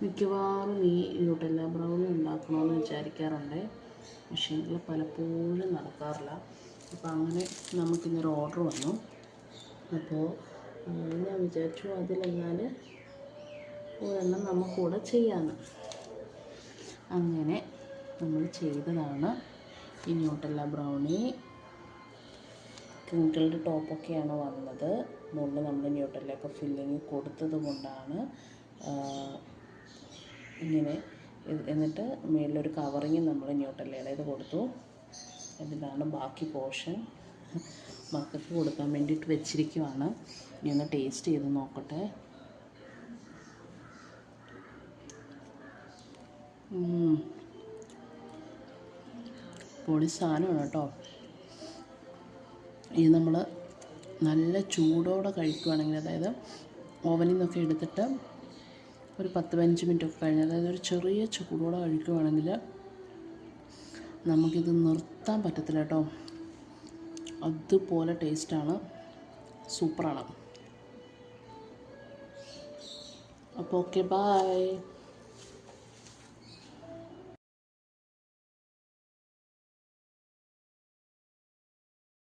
മിക്കവാറും ഈ Nutella brownie ഉണ്ടാക്കണമെന്ന് വിചാരിക്കാറുണ്ട്, പക്ഷേ എങ്കിൽ പലപ്പോഴും നടക്കാറില്ല. അപ്പോൾ അങ്ങനെ നമുക്കിന്നൊരു ഓർഡർ വന്നു. അപ്പോൾ ഞാൻ വിചാരിച്ചു അതിലെന്നാൽ ഒരെണ്ണം നമുക്കൂടെ ചെയ്യാമെന്ന്. അങ്ങനെ നമ്മൾ ചെയ്തതാണ് ഈ ന്യൂട്ടെല്ല ബ്രൗണി. ക്രിങ്കിൾഡ് ടോപ്പൊക്കെയാണ് വന്നത്. മുകളിൽ നമ്മൾ ന്യൂട്ടെല്ലയൊക്കെ ഫില്ലിങ് കൊടുത്തത് കൊണ്ടാണ് ഇങ്ങനെ. എന്നിട്ട് മുകളിലൊരു കവറിങ് നമ്മൾ ന്യൂട്ടെല്ലയുടെ ഇത് കൊടുത്തു. ഇതിലാണ് ബാക്കി പോർഷൻ മക്കൾക്ക് കൊടുക്കാൻ വേണ്ടിയിട്ട് വെച്ചിരിക്കുവാണ്. ഇനി ഒന്ന് ടേസ്റ്റ് ചെയ്ത് നോക്കട്ടെ. പൊളി സാധനമാണ് കേട്ടോ. ഇത് നമ്മൾ നല്ല ചൂടോടെ കഴിക്കുകയാണെങ്കിൽ, അതായത് ഓവനിൽ നിന്നൊക്കെ എടുത്തിട്ട് ഒരു 10-15 മിനിറ്റൊക്കെ കഴിഞ്ഞ്, അതായത് ഒരു ചെറിയ ചൂടോടെ കഴിക്കുകയാണെങ്കിൽ നമുക്കിത് നിർത്താൻ പറ്റത്തില്ല കേട്ടോ. അതുപോലെ ടേസ്റ്റാണ്, സൂപ്പറാണ്. അപ്പോൾ ഓക്കെ, ബൈ.